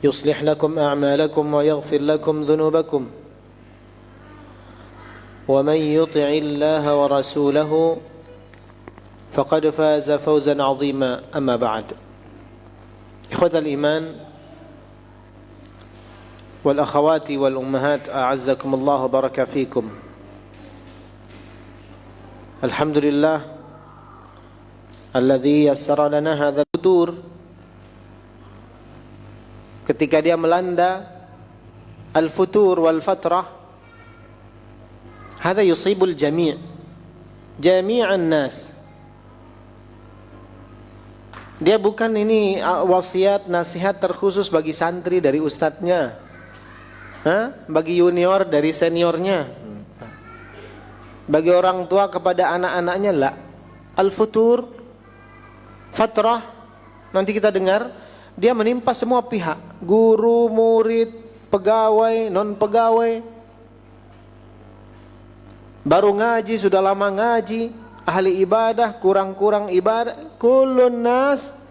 يصلح لكم أعمالكم ويغفر لكم ذنوبكم ومن يطع الله ورسوله فقد فاز فوزا عظيما. أما بعد، إخوة الإيمان والأخوات والأمهات، أعزكم الله وبارك فيكم. الحمد لله الذي يسر لنا هذا الفطور. Ketika dia melanda al-futur wal fatrah, hada yusibul jami'an nas. Dia bukan ini wasiat nasihat terkhusus bagi santri dari ustadznya, bagi junior dari seniornya, bagi orang tua kepada anak-anaknya. La, al-futur fatrah, nanti kita dengar, dia menimpa semua pihak, guru, murid, pegawai, non pegawai, baru ngaji, sudah lama ngaji, ahli ibadah, kurang-kurang ibadah, kullun nas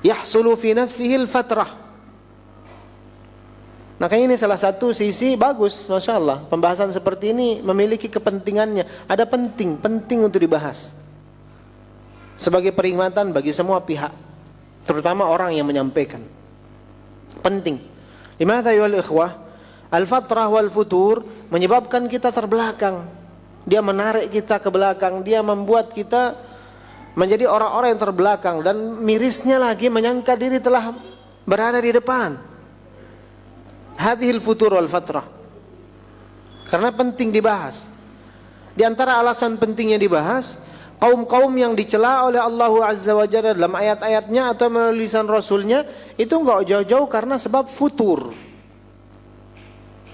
yahsulu fi nafsihi al-fatrah. Makanya ini salah satu sisi bagus, Masya Allah. Pembahasan seperti ini memiliki kepentingannya. Ada penting untuk dibahas sebagai peringatan bagi semua pihak, terutama orang yang menyampaikan. Penting. Limadha ayyuhal ikhwah? Al-fatrah wal futur menyebabkan kita terbelakang. Dia menarik kita ke belakang, dia membuat kita menjadi orang-orang yang terbelakang, dan mirisnya lagi menyangka diri telah berada di depan. Hadhil futur wal fatrah. Karena penting dibahas. Di antara alasan pentingnya dibahas, kaum-kaum yang dicela oleh Allah Azza wa Jalla dalam ayat-ayatnya atau melalui lisan Rasulnya, itu enggak jauh-jauh karena sebab futur.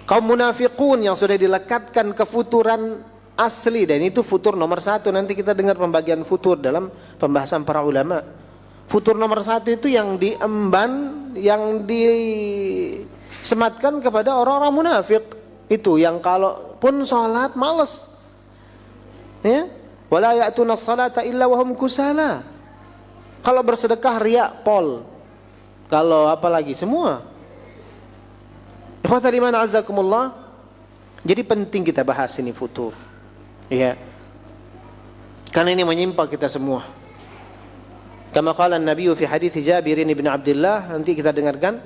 Kaum munafiqun yang sudah dilekatkan kefuturan asli, dan itu futur nomor satu. Nanti kita dengar pembagian futur dalam pembahasan para ulama. Futur nomor satu itu yang diemban, yang disematkan kepada orang-orang munafik. Itu yang kalaupun sholat malas, ya, wala ya'tuna sholata illa wahum kusala. Kalau bersedekah riak pol. Kalau apalagi semua. Ikhwatal iman azakumullah. Jadi penting kita bahas ini futur. Ya. Karena ini menyimpang kita semua. Kama qala an-nabiy fi hadits Jabir bin Abdullah, nanti kita dengarkan.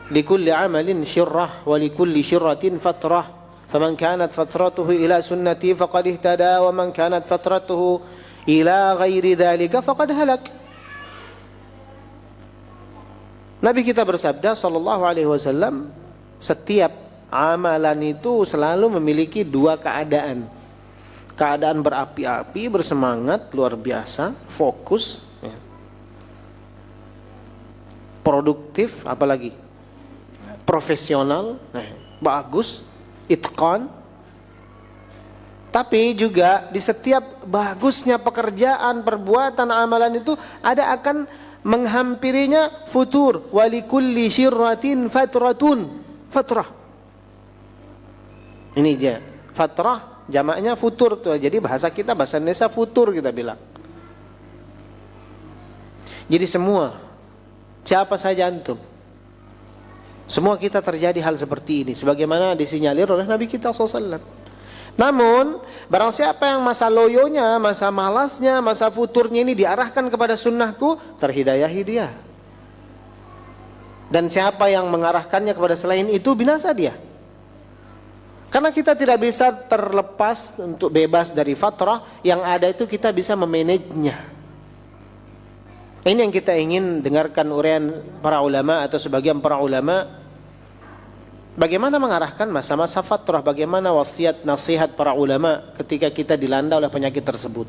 Likulli amalin syirrah wa likulli syirratin fatrah. فمن كانت فترته إلى سنتي فقد اهتدى ومن كانت فترته إلى غير ذلك فقد هلك. Nabi kita bersabda sallallahu alaihi wasallam, setiap amalan itu selalu memiliki dua keadaan. Keadaan berapi-api, bersemangat, luar biasa, fokus, ya, produktif, apalagi profesional, bagus, itqan. Tapi juga di setiap bagusnya pekerjaan, perbuatan, amalan itu ada akan menghampirinya futur. Walikulli syirratin fatrah. Ini dia, fatrah jamaknya futur. Jadi bahasa kita, bahasa Indonesia futur kita bilang. Jadi semua, siapa saja antum, semua kita terjadi hal seperti ini, sebagaimana disinyalir oleh Nabi kita SAW. Namun, barang siapa yang masa loyonya, masa malasnya, masa futurnya ini diarahkan kepada sunnahku, terhidayahi dia. Dan siapa yang mengarahkannya kepada selain itu, binasa dia. Karena kita tidak bisa terlepas untuk bebas dari fatrah, yang ada itu kita bisa memanagenya. Ini yang kita ingin dengarkan uraian para ulama atau sebagian para ulama, bagaimana mengarahkan masa-masa fatrah, bagaimana wasiat nasihat para ulama ketika kita dilanda oleh penyakit tersebut.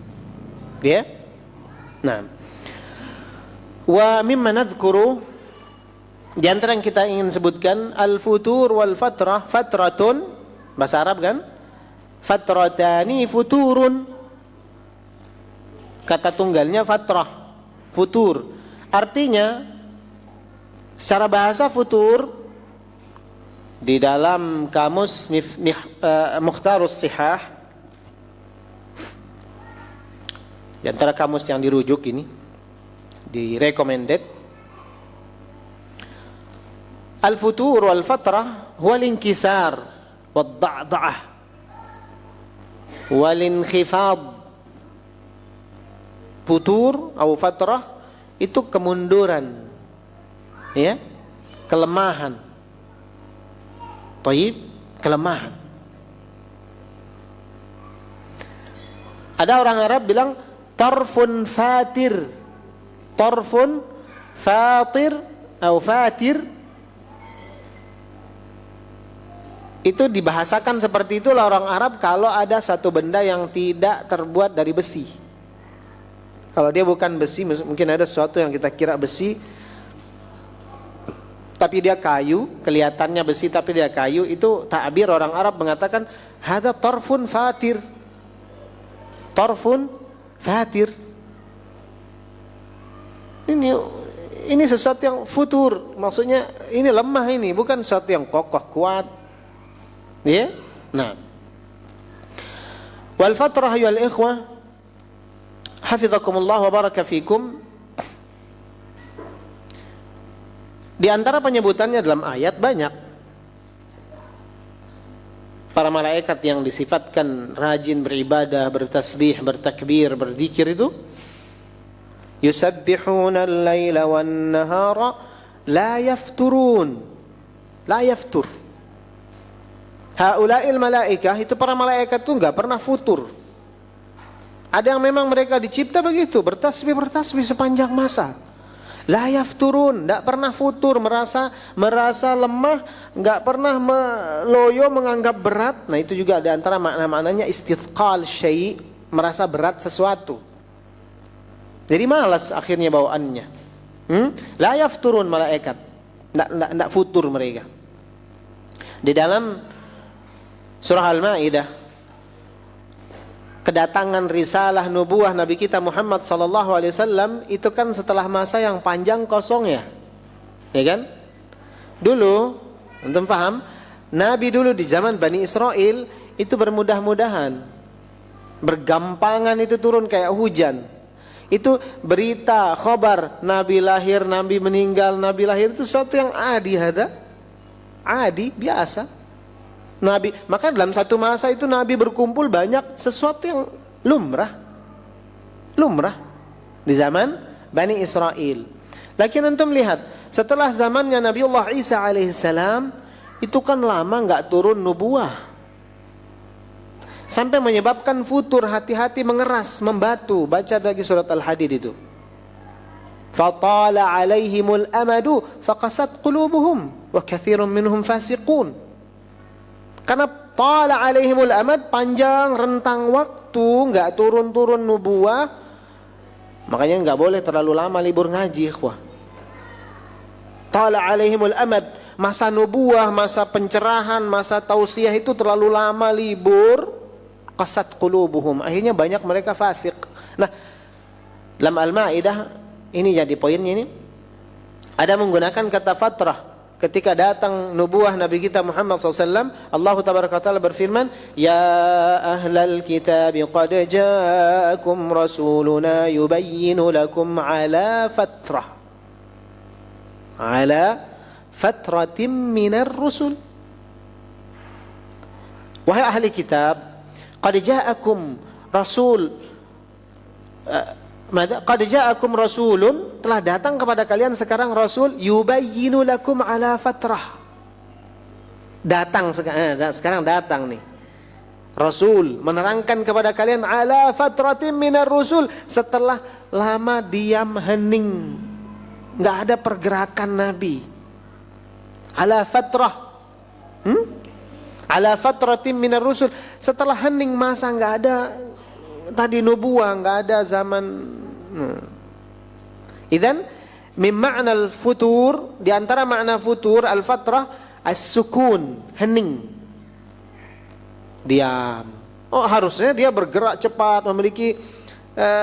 Ya? Nah, wa mimma nadhkuru, di antara yang kita ingin sebutkan, al-futur wal fatrah, fatratun bahasa Arab kan? Fatratani futurun. Kata tunggalnya fatrah, futur. Artinya secara bahasa futur di dalam kamus Mukhtarus Sihah, di antara kamus yang dirujuk ini, di recommended, Al-futur wal fatrah huwa al-inkisar wad da'da'ah wal inkhifad. Futur atau fatrah itu kemunduran, ya, kelemahan. Taib, kelemahan. Ada orang Arab bilang tarfun fatir. Tarfun fatir atau fatir itu dibahasakan seperti itulah orang Arab kalau ada satu benda yang tidak terbuat dari besi. Kalau dia bukan besi, mungkin ada sesuatu yang kita kira besi tapi dia kayu, kelihatannya besi tapi dia kayu, itu ta'bir orang Arab mengatakan hada tarfun fatir. Tarfun fatir. Ini sesuatu yang futur, maksudnya ini lemah, ini bukan sesuatu yang kokoh kuat. Ya? Nah. Wal fatrah ya ikhwah, hafizakumullah wa baraka fikum. Di antara penyebutannya dalam ayat banyak. Para malaikat yang disifatkan rajin beribadah, bertasbih, bertakbir, berzikir itu yusabbihuna al-laila wan-nahara la yafturun. La yaftur. Haula'il malaikah, itu para malaikat itu enggak pernah futur. Ada yang memang mereka dicipta begitu, bertasbih sepanjang masa. La yafturun, tidak pernah futur, merasa lemah, nggak pernah loyo, menganggap berat. Nah itu juga ada antara makna-maknanya istithqal syai', merasa berat sesuatu. Jadi malas akhirnya bawaannya. La yafturun malaikat, tidak futur mereka. Di dalam surah Al-Maidah, kedatangan risalah nubuah Nabi kita Muhammad sallallahu alaihi wasallam itu kan setelah masa yang panjang kosong ya kan? Dulu, antum paham? Nabi dulu di zaman Bani Israel itu bermudah-mudahan, bergampangan itu turun kayak hujan. Itu berita, khabar Nabi lahir, Nabi meninggal, Nabi lahir itu sesuatu yang adi, biasa. Nabi, maka dalam satu masa itu Nabi berkumpul banyak, sesuatu yang lumrah di zaman Bani Israel. Lakin antum lihat, setelah zamannya Nabiullah Isa alaihissalam, itu kan lama nggak turun nubuah, sampai menyebabkan futur, hati-hati mengeras, membatu. Baca lagi surat Al-Hadid itu. Fatala alaihimul amadu faqasat qulubuhum wa katsirun minhum fasiqun. Karena tala alaihimul amad, panjang rentang waktu nggak turun-turun nubuah, makanya nggak boleh terlalu lama libur ngaji, ikhwah. Tala alaihimul amad, masa nubuah, masa pencerahan, masa tausiah itu terlalu lama libur, qasat qulubuhum, akhirnya banyak mereka fasik. Nah, dalam Al-Maidah ini jadi poinnya ini, ada menggunakan kata fatrah. Ketika datang nubuah Nabi kita Muhammad SAW, Allah Tabaraka Ta'ala berfirman, Ya ahlal kitab qad ja'akum rasuluna yubayyinu lakum ala fatratim minar rusul. Wahai ahli kitab, qad ja'akum rasul, qad ja'akum rasulun, telah datang kepada kalian sekarang rasul, yubayyinu lakum ala fatrah. Datang sekarang datang nih rasul menerangkan kepada kalian ala fatratim minar rusul, setelah lama diam hening, enggak ada pergerakan Nabi. Ala fatrah, ala fatratim minar rusul, setelah hening masa, enggak ada tadi nubuah, enggak ada zaman. Idzan min ma'na al-futur, di antara makna futur al-fatrah as-sukun, hening, diam. Oh, harusnya dia bergerak cepat, memiliki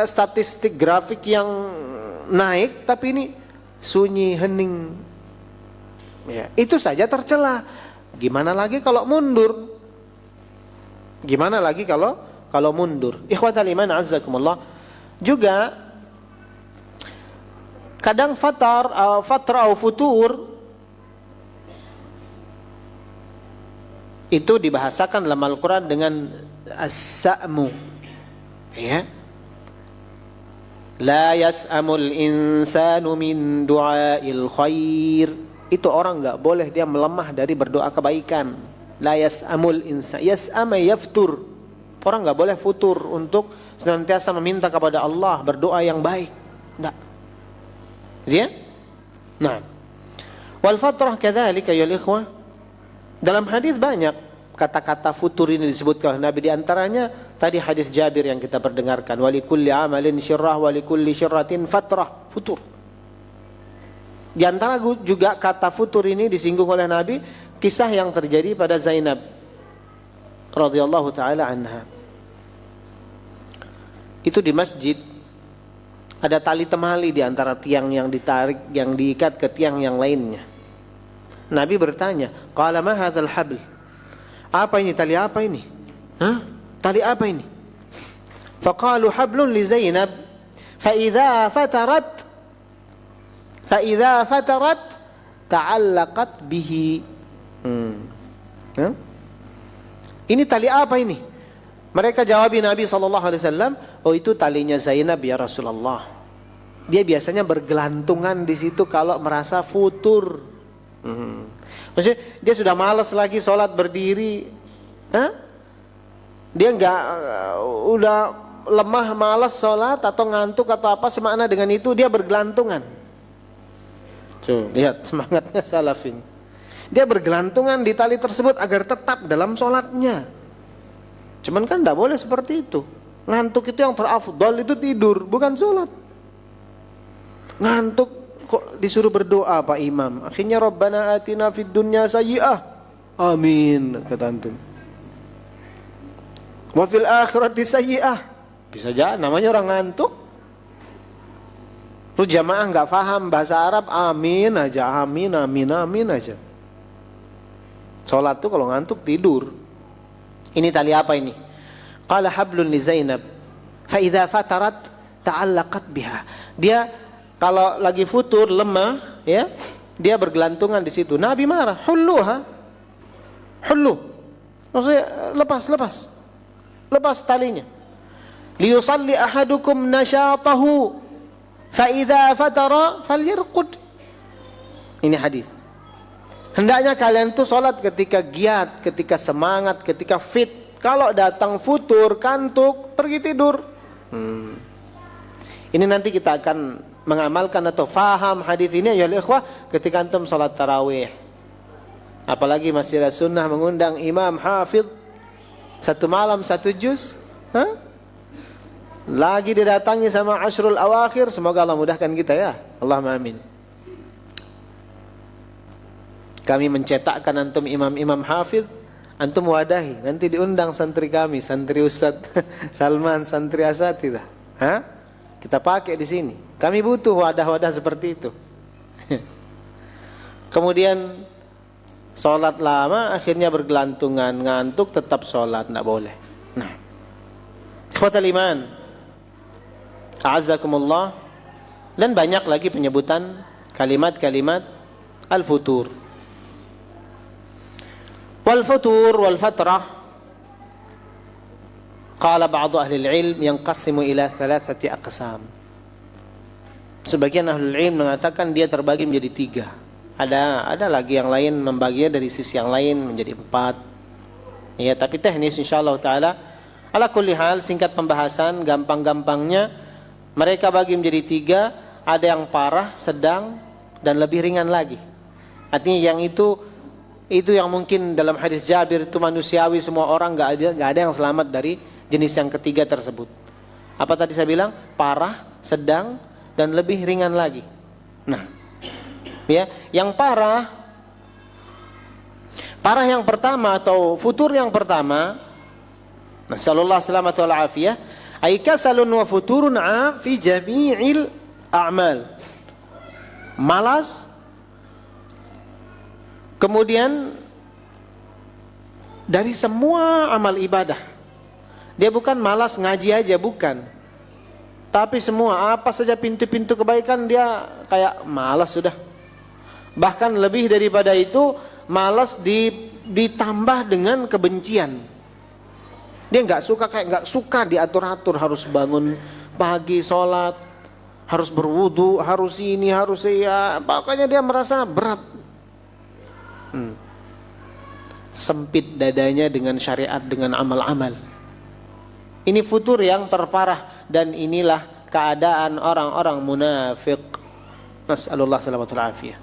statistik grafik yang naik, tapi ini sunyi, hening. Ya, itu saja tercela. Gimana lagi kalau mundur? Gimana lagi kalau mundur? Ikhwatal iman azzakumullah. Juga kadang fatrah atau futur Itu dibahasakan dalam Al-Quran dengan as-sa'mu, ya. La yas'amul insanu min du'ail khair. Itu orang enggak boleh dia melemah dari berdoa kebaikan. La yas'amul insan, yas'ama yaftur. Orang enggak boleh futur untuk senantiasa meminta kepada Allah, berdoa yang baik. Enggak. Dia? Nah. Wal fatrah kadzalika ya ikhwah. Dalam hadis banyak kata-kata futur ini disebutkan oleh Nabi, di antaranya tadi hadis Jabir yang kita perdengarkan, walikulli amalin syirrah walikulli syirratin fatrah, futur. Di antara juga kata futur ini disinggung oleh Nabi, kisah yang terjadi pada Zainab radhiyallahu taala anha. Itu di masjid ada tali temali di antara tiang yang ditarik, yang diikat ke tiang yang lainnya. Nabi bertanya, qala ma hadzal habl? Apa ini, tali apa ini? Hah? Tali apa ini? Faqalu hablun li Zainab, fa idza fatarat ta'allaqat bihi. Ini tali apa ini? Mereka jawabi Nabi SAW, oh itu talinya Zainab ya Rasulullah. Dia biasanya bergelantungan di situ kalau merasa futur. Maksudnya dia sudah malas lagi sholat berdiri. Dia udah lemah, malas sholat atau ngantuk atau apa semakna dengan itu, dia bergelantungan. Coba lihat semangatnya salafin. Dia bergelantungan di tali tersebut agar tetap dalam sholatnya. Cuman kan tidak boleh seperti itu. Ngantuk itu yang terafdal itu tidur, bukan sholat. Ngantuk kok disuruh berdoa Pak Imam. Akhirnya Rabbana atina fid dunya sayyi'ah. Amin kata antum. Wa fil akhirati sayyi'ah. Bisa jadi namanya orang ngantuk. Terus jamaah enggak paham bahasa Arab, amin aja, amin amin amin aja. Salat tuh kalau ngantuk tidur. Ini tali apa ini? Qala hablun li Zainab. Fa idza fatarat ta'allaqat biha. Dia kalau lagi futur, lemah, ya, dia bergelantungan di situ. Nabi marah, hulluha, hullu, maksudnya lepas talinya. Liyusalli ahadukum nasyatahu, fa idza fatara falyarqud. Ini hadis. Hendaknya kalian tuh sholat ketika giat, ketika semangat, ketika fit. Kalau datang futur, kantuk, pergi tidur. Ini nanti kita akan mengamalkan atau faham hadis ini ya ikhwah ketika antum salat tarawih. Apalagi masih ada sunnah mengundang imam hafidh satu malam satu juz. Lagi didatangi sama ashrul awakhir, semoga Allah mudahkan kita ya. Allahumma amin. Kami mencetakkan antum imam-imam hafidh, antum wadahi, nanti diundang santri kami, santri Ustaz Salman, santri asatidah. Kita pakai di sini. Kami butuh wadah-wadah seperti itu. Kemudian sholat lama, akhirnya bergelantungan, ngantuk, tetap sholat, tidak boleh. Nah, ikhwatal iman, a'azzakumullah, dan banyak lagi penyebutan kalimat-kalimat al-futur. Wal-futur wal-fatrah, qala ba'du ahli al-ilm yanqasimu ila thalathati aqsam. Sebagian ahli ilm mengatakan dia terbagi menjadi 3. Ada lagi yang lain membaginya dari sisi yang lain menjadi 4. Ya, tapi teknis insyaallah taala. Ala kulli hal, singkat pembahasan, gampang-gampangnya mereka bagi menjadi 3, ada yang parah, sedang, dan lebih ringan lagi. Artinya yang itu yang mungkin dalam hadis Jabir itu manusiawi, semua orang enggak ada yang selamat dari jenis yang ketiga tersebut. Apa tadi saya bilang? Parah, sedang, dan lebih ringan lagi. Nah, ya, yang parah yang pertama atau futur yang pertama, nasallallahu salamatu wal afiyah, ay kasalun wa futurun fi jami'il a'mal. Malas, kemudian dari semua amal ibadah. Dia bukan malas ngaji aja, bukan. Tapi semua, apa saja pintu-pintu kebaikan dia kayak malas sudah. Bahkan lebih daripada itu, malas ditambah dengan kebencian. Dia nggak suka diatur-atur, harus bangun pagi, sholat, harus berwudu, harus ini, harus ya, pokoknya dia merasa berat. Sempit dadanya dengan syariat, dengan amal-amal. Ini futur yang terparah, dan inilah keadaan orang-orang munafik. Nas'alullah salamatul afiyah.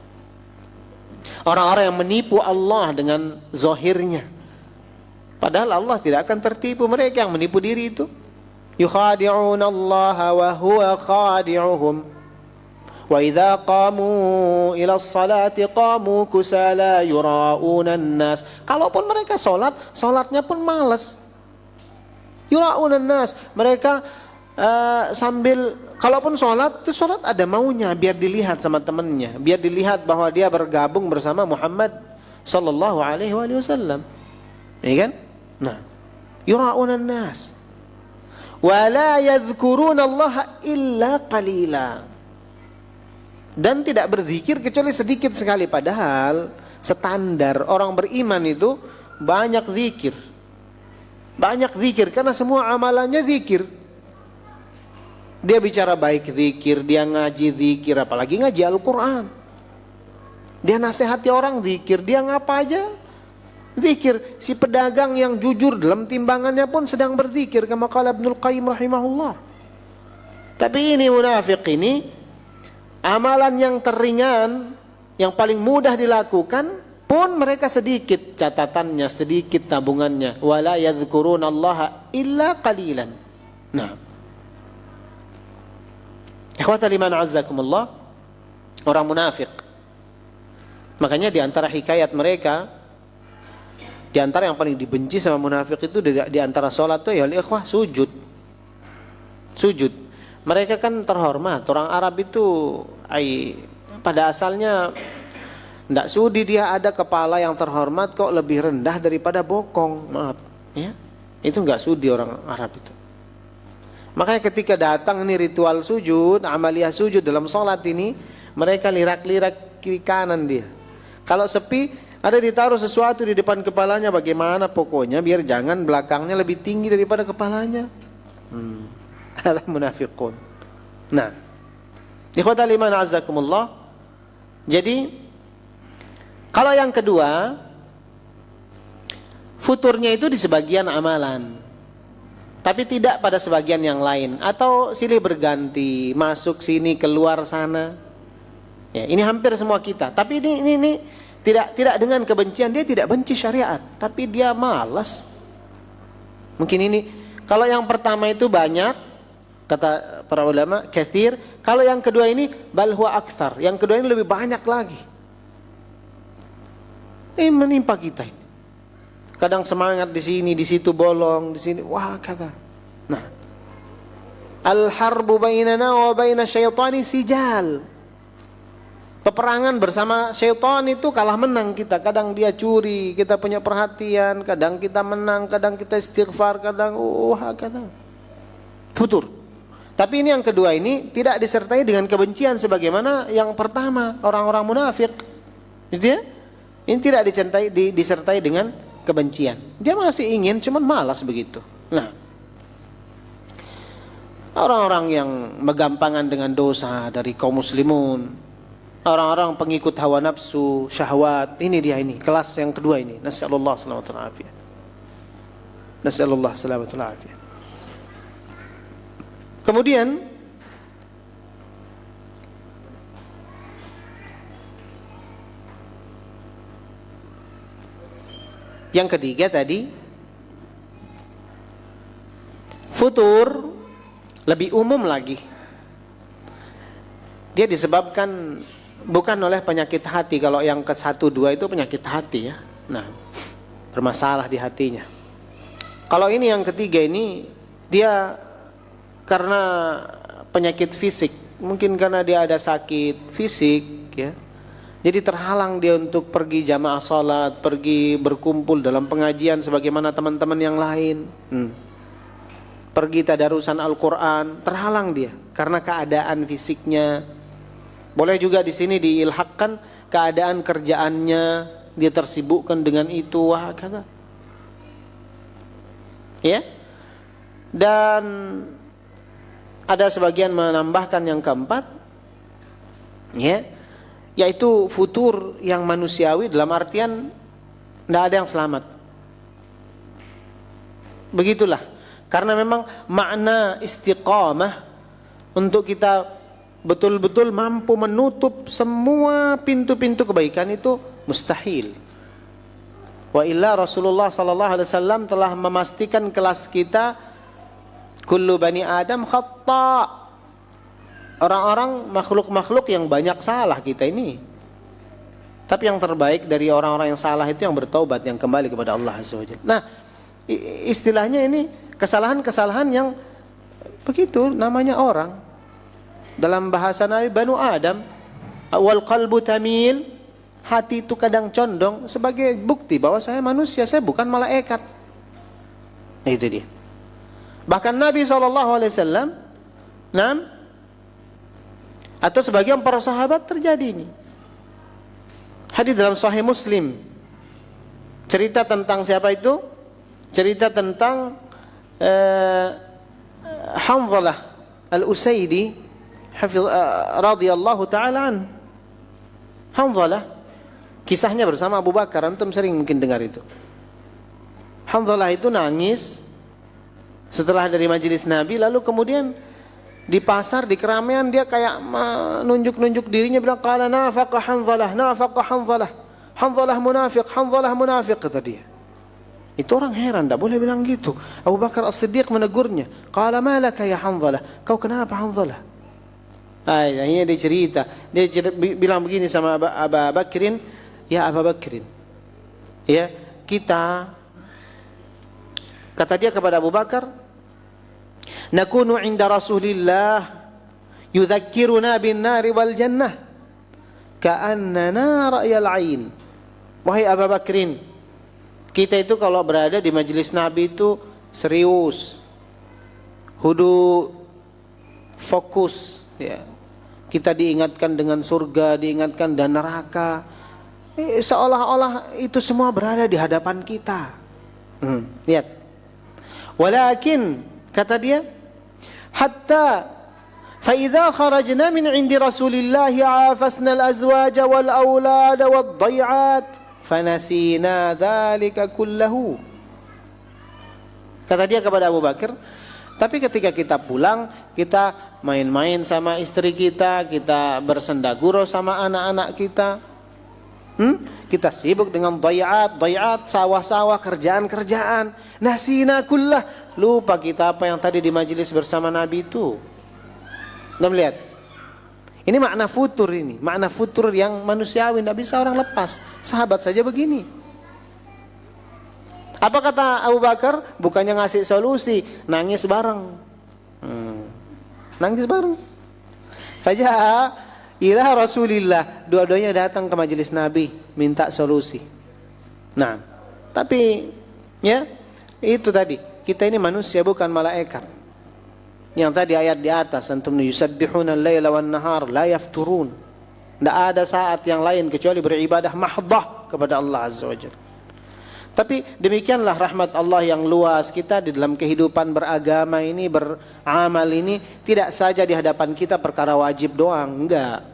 Orang-orang yang menipu Allah dengan zahirnya, padahal Allah tidak akan tertipu. Mereka yang menipu diri itu. Yukhadi'una Allah wa huwa khadi'uhum. Wa idza qamu ila sholati qamu kusala yura'una nas. Kalaupun mereka salatnya pun malas. Yura'una nas, mereka sambil, kalaupun sholat ada maunya, biar dilihat sama temannya, biar dilihat bahwa dia bergabung bersama Muhammad sallallahu alaihi wasallam. Ya kan? Nah, yura'una nas wa la yadhkuruna Allah illa qalila. Dan tidak berzikir kecuali sedikit sekali, padahal standar orang beriman itu banyak zikir. Banyak zikir karena semua amalannya zikir. Dia bicara baik zikir, dia ngaji zikir, apalagi ngaji Al-Quran. Dia nasihati orang zikir, dia ngapa aja zikir. Si pedagang yang jujur dalam timbangannya pun sedang berzikir, kama qala Ibnul Qayyim rahimahullah. Tapi ini munafik ini, amalan yang teringan, yang paling mudah dilakukan pun mereka sedikit catatannya, sedikit tabungannya. Wala yadhkuruna Allah illa qalilan. Nah, ikhwata liman azzakumullah, orang munafik. Makanya di antara hikayat mereka, di antara yang paling dibenci sama munafik itu di antara sholat tuh ya ikhwah sujud. Sujud. Mereka kan terhormat. Orang Arab itu pada asalnya tidak sudi dia ada kepala yang terhormat kok lebih rendah daripada bokong. Maaf, ya. Itu enggak sudi orang Arab itu. Makanya ketika datang ini ritual sujud, amaliyah sujud dalam sholat ini, mereka lirak-lirak kiri kanan dia. Kalau sepi, ada ditaruh sesuatu di depan kepalanya, bagaimana pokoknya biar jangan belakangnya lebih tinggi daripada kepalanya. Adalah munafiqun. Nah, ikhwatal iman azzakumullah. Jadi kalau yang kedua, futurnya itu di sebagian amalan, tapi tidak pada sebagian yang lain, atau silih berganti, masuk sini keluar sana. Ya, ini hampir semua kita. Tapi ini tidak dengan kebencian, dia tidak benci syariat, tapi dia malas. Mungkin ini, kalau yang pertama itu banyak, kata para ulama, kathir. Kalau yang kedua ini bal huwa akthar, yang kedua ini lebih banyak lagi. Ini menimpa kita ini. Kadang semangat di sini, di situ bolong, di sini wah kata. Nah, al-harbu bainana wa baina syaitani sijal. Peperangan bersama syaitan itu kalah menang kita. Kadang dia curi, kita punya perhatian, kadang kita menang, kadang kita istighfar, kadang kadang futur. Tapi ini yang kedua ini tidak disertai dengan kebencian sebagaimana yang pertama, orang-orang munafik. Gitu ya? Ini tidak disertai dengan kebencian. Dia masih ingin, cuman malas begitu. Nah, orang-orang yang bergampangan dengan dosa dari kaum muslimun, orang-orang pengikut hawa nafsu, syahwat, ini dia ini, kelas yang kedua ini. Nasallallahu salamatul afiyah. Nasallallahu salamatul afiyah. Kemudian yang ketiga tadi, futur lebih umum lagi. Dia disebabkan bukan oleh penyakit hati. Kalau yang ke 1, 2 itu penyakit hati ya. Nah, bermasalah di hatinya. Kalau ini yang ketiga ini, dia karena penyakit fisik. Mungkin karena dia ada sakit fisik ya. Jadi terhalang dia untuk pergi jamaah salat, pergi berkumpul dalam pengajian sebagaimana teman-teman yang lain. Pergi tadarusan Al-Quran, terhalang dia karena keadaan fisiknya. Boleh juga di sini diilhakkan keadaan kerjaannya, dia tersibukkan dengan itu, wah kata. Ya. Dan ada sebagian menambahkan yang keempat, ya, yaitu futur yang manusiawi dalam artian tidak ada yang selamat. Begitulah. Karena memang makna istiqamah untuk kita betul-betul mampu menutup semua pintu-pintu kebaikan itu mustahil. Wa illa Rasulullah sallallahu alaihi wasallam telah memastikan kelas kita kullu bani Adam khata'. Orang-orang makhluk-makhluk yang banyak salah kita ini. Tapi yang terbaik dari orang-orang yang salah itu yang bertaubat, yang kembali kepada Allah Azza wa Jalla. Nah, istilahnya ini kesalahan-kesalahan yang begitu namanya orang. Dalam bahasa Nabi Banu Adam, wal qalbu tamil, hati itu kadang condong sebagai bukti bahwa saya manusia, saya bukan malaikat. Nah, itu dia. Bahkan Nabi SAW, atau sebagian para sahabat terjadi ini. Hadis dalam Sahih Muslim, cerita tentang siapa itu? Cerita tentang Hanzalah Al-Usaidi radhiyallahu ta'ala an. Hanzalah, kisahnya bersama Abu Bakar, antum sering mungkin dengar itu. Hanzalah itu nangis setelah dari majelis Nabi, lalu kemudian di pasar, di keramaian dia kayak nunjuk-nunjuk dirinya, bilang qala nafaqa Hanzalah, nafaqa Hanzalah, Hanzalah munafiq, kata dia. Itu orang heran, tidak boleh bilang gitu. Abu Bakar As-Siddiq menegurnya, qala malaka ya Hanzalah, kau kenapa Hanzalah? Akhirnya dia cerita, bilang begini sama Abu Bakrin, ya Abu Bakrin, ya kita, kata dia kepada Abu Bakar, nakunu inda Rasulillah yudzakkiruna bin nari wal jannah ka'annana ra'yal ain. Wahai Abu Bakrin, kita itu kalau berada di majelis Nabi itu serius, hudu, fokus, ya. Kita diingatkan dengan surga, diingatkan dan neraka, seolah-olah itu semua berada di hadapan kita. Lihat. Walakin, kata dia, hatta fa idza kharajna min 'indi Rasulillah 'afasna al-azwaja wal aulada wad dhai'at fanasina dzalika kullahu. Kata dia kepada Abu Bakar, tapi ketika kita pulang, kita main-main sama istri kita, kita bersendagurau sama anak-anak kita. Kita sibuk dengan dhai'at, sawah-sawah, kerjaan-kerjaan. Nasina kullah, lupa kita apa yang tadi di majelis bersama Nabi itu. Anda melihat? Ini makna futur ini, makna futur yang manusiawi, tidak bisa orang lepas. Sahabat saja begini. Apa kata Abu Bakar? Bukannya ngasih solusi, nangis bareng. Nangis bareng. Faja'a ila Rasulillah, dua-duanya datang ke majelis Nabi minta solusi. Nah, tapi ya itu tadi, kita ini manusia bukan malaikat. Yang tadi ayat di atas, antum yusabbihuna al-laila wan nahar la yafturun. Tidak ada saat yang lain kecuali beribadah mahdhah kepada Allah Azza wa Jalla. Tapi demikianlah rahmat Allah yang luas. Kita di dalam kehidupan beragama ini, beramal ini, tidak saja di hadapan kita perkara wajib doang, enggak.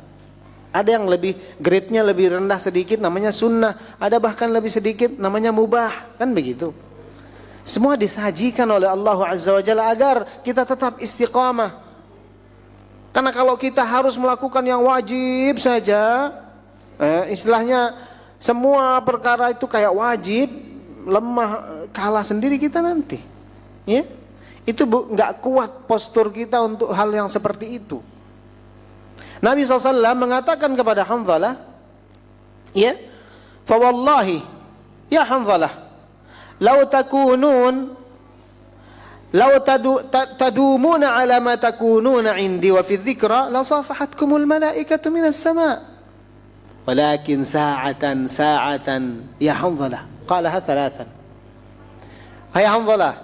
Ada yang lebih grade-nya lebih rendah sedikit, namanya sunnah. Ada bahkan lebih sedikit, namanya mubah, kan begitu. Semua disajikan oleh Allah Azza wa Jalla agar kita tetap istiqamah. Karena kalau kita harus melakukan yang wajib saja, istilahnya semua perkara itu kayak wajib, lemah, kalah sendiri kita nanti. Ya, itu nggak kuat postur kita untuk hal yang seperti itu. Nabi SAW mengatakan kepada Hanzalah, ya, fa wallahi ya Hanzalah, law takunun law tadumuna ala ma takununa indi wa fi dzikra la safahatkumul malaikatu minas sama' walakin sa'atan ya Hanzalah qalaha thalathan. Hai Hanzalah,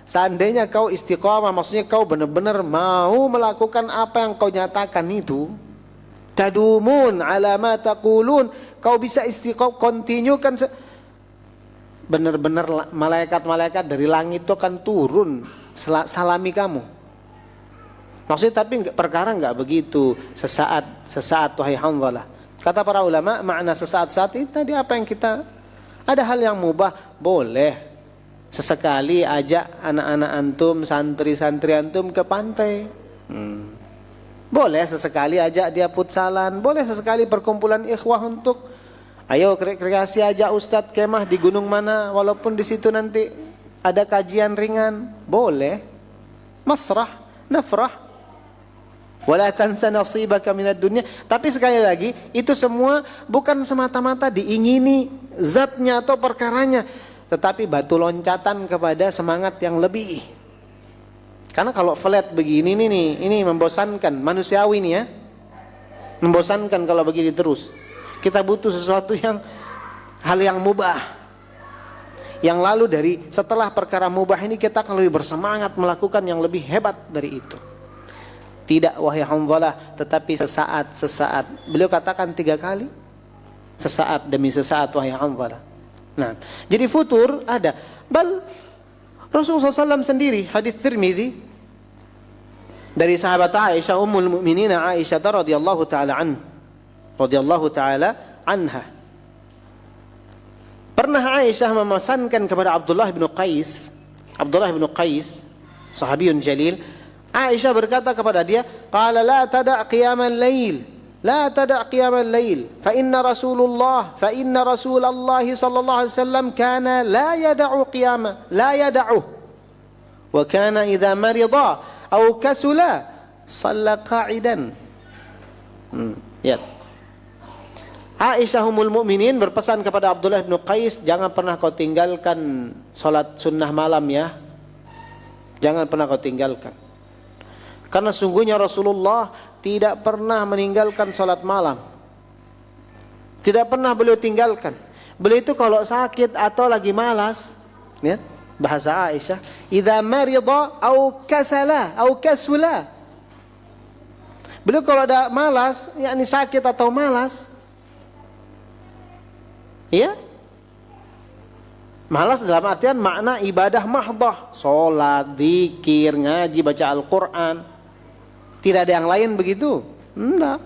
seandainya kau istiqamah, maksudnya kau benar-benar mau melakukan apa yang kau nyatakan itu, tadumun ala ma taqulun, kau bisa istiqomah, continue kan benar-benar malaikat-malaikat dari langit itu akan turun salami kamu. Maksudnya tapi perkara enggak begitu sesaat wahai Hanzalah. Kata para ulama, makna sesaat-saat itu tadi apa yang kita, ada hal yang mubah boleh sesekali ajak anak-anak antum, santri-santri antum ke pantai. Boleh sesekali ajak dia futsalan, boleh sesekali perkumpulan ikhwah untuk ayo rekreasi, ajak ustadz kemah di gunung mana, walaupun di situ nanti ada kajian ringan, boleh. Masrah, nafrah. Wala tansa nasibaka minad dunya. Tapi sekali lagi, itu semua bukan semata-mata diingini zatnya atau perkaranya, tetapi batu loncatan kepada semangat yang lebih. Karena kalau flat begini nih, ini membosankan, manusiawi nih ya. Membosankan kalau begini terus. Kita butuh sesuatu yang hal yang mubah. Yang lalu dari setelah perkara mubah ini kita akan lebih bersemangat melakukan yang lebih hebat dari itu. Tidak wahai Hanzalah, tetapi sesaat. Beliau katakan 3 kali. Sesaat demi sesaat wahai Hanzalah. Nah, jadi futur ada. Bal Rasulullah SAW sendiri, hadis Tirmidzi dari sahabat Aisyah ummul mukminin Aisyah radhiyallahu taala anha. Pernah Aisyah memesankan kepada Abdullah bin Qais, sahabiyun jalil. Aisyah berkata kepada dia, qala la tada' qiyamal lail, la tada' qiyamal lail, fa inna Rasulullah sallallahu alaihi wasallam kana la yada'u wa kana idza marida aw kasula shalla qa'idan. Ya. Aisyah ummul mukminin berpesan kepada Abdullah bin Qais, jangan pernah kau tinggalkan salat sunnah malam ya. Jangan pernah kau tinggalkan. Karena sungguhnya Rasulullah tidak pernah meninggalkan salat malam. Tidak pernah beliau tinggalkan. Beliau itu kalau sakit atau lagi malas, ya, bahasa Aisyah, idza marida au kasala au kasula. Beliau kalau ada malas, yakni sakit atau malas, ya, malas dalam artian makna ibadah mahdah, sholat, zikir, ngaji, baca Al-Quran. Tidak ada yang lain begitu? Enggak.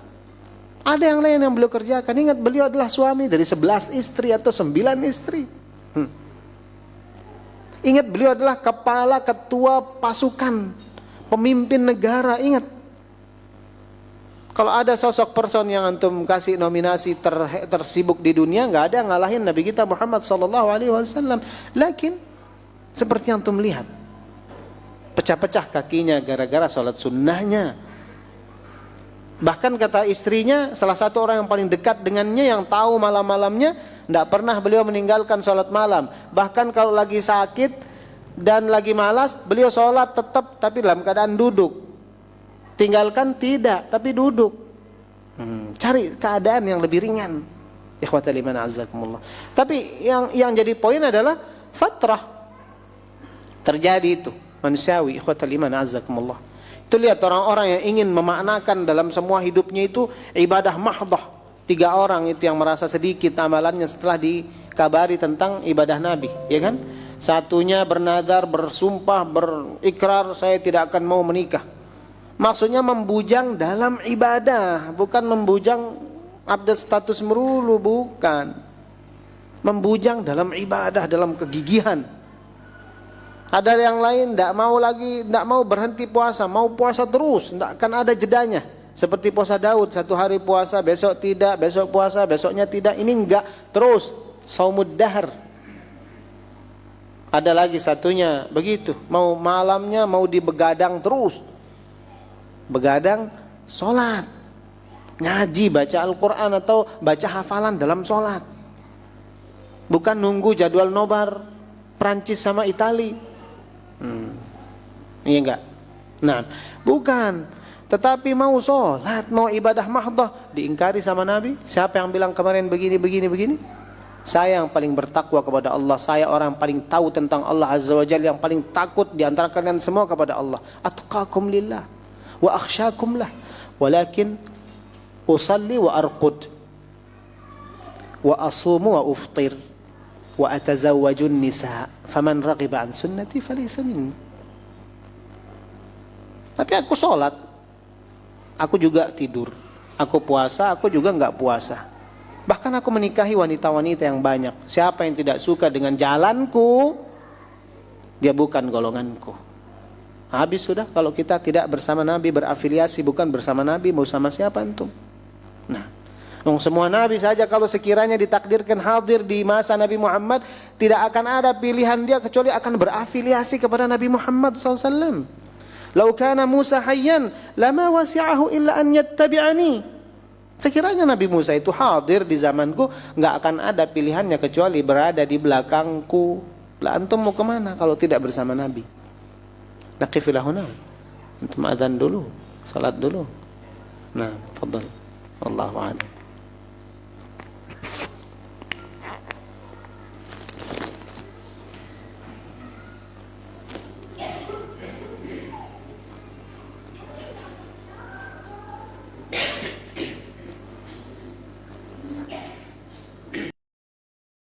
Ada yang lain yang beliau kerjakan. Ingat, beliau adalah suami dari 11 istri atau 9 istri. Ingat, beliau adalah kepala ketua pasukan, pemimpin negara. Ingat, kalau ada sosok person yang antum kasih nominasi tersibuk di dunia, nggak ada yang ngalahin Nabi kita Muhammad SAW. Lakin seperti yang antum lihat, pecah-pecah kakinya gara-gara sholat sunnahnya. Bahkan kata istrinya, salah satu orang yang paling dekat dengannya, yang tahu malam-malamnya, tidak pernah beliau meninggalkan sholat malam. Bahkan kalau lagi sakit dan lagi malas, beliau sholat tetap, tapi dalam keadaan duduk. Tinggalkan tidak, tapi duduk. Cari keadaan yang lebih ringan. Ikhwatal iman azzakumullah. Tapi yang jadi poin adalah fatrah. Terjadi itu manusiawi. Ikhwatal iman azzakumullah. Itu lihat orang-orang yang ingin memaknakan dalam semua hidupnya itu ibadah mahdah. 3 orang itu yang merasa sedikit amalannya setelah dikabari tentang ibadah Nabi, ya kan? Satunya bernadar, bersumpah, berikrar, saya tidak akan mau menikah. Maksudnya membujang dalam ibadah, bukan membujang update status merulu, bukan. Membujang dalam ibadah, dalam kegigihan. Ada yang lain tidak mau lagi, tidak mau berhenti puasa, mau puasa terus, tidak akan ada jedanya. Seperti puasa Daud, 1 hari puasa, besok tidak, besok puasa, besoknya tidak. Ini enggak, terus saumud dahr. Ada lagi satunya begitu, mau malamnya mau dibegadang terus. Begadang sholat, ngaji, baca Al-Quran atau baca hafalan dalam sholat. Bukan nunggu jadwal nobar Prancis sama Itali. Iya enggak? Nah, bukan. Tetapi mau sholat, mau ibadah mahdah, diingkari sama Nabi. Siapa yang bilang kemarin begini? Saya yang paling bertakwa kepada Allah. Saya orang yang paling tahu tentang Allah Azza wa Jalla, yang paling takut di antara kalian semua kepada Allah. Atqakum lillah wa akhsyakum lah, walakin usalli wa arqud. wa asumu wa uftir wa atazawwajun nisa faman raghiba an sunnati falaysa minni. Tapi aku sholat, aku juga tidur, aku puasa, aku juga enggak puasa. Bahkan aku menikahi wanita-wanita yang banyak. Siapa yang tidak suka dengan jalanku, dia bukan golonganku. Habis sudah. Kalau kita tidak bersama Nabi, berafiliasi bukan bersama Nabi, mau sama siapa antum? Nah, semua Nabi saja kalau sekiranya ditakdirkan hadir di masa Nabi Muhammad, tidak akan ada pilihan dia kecuali akan berafiliasi kepada Nabi Muhammad SAW. Lau kana Musa hayyan lama wasi'ahu illa an yattabi'ani. Sekiranya Nabi Musa itu hadir di zamanku, nggak akan ada pilihannya kecuali berada di belakangku. Lah antum mau kemana kalau tidak bersama Nabi? Naqifilahuna. Antum adzan dulu, salat dulu. Nah, fadhal. Wallahu a'lam.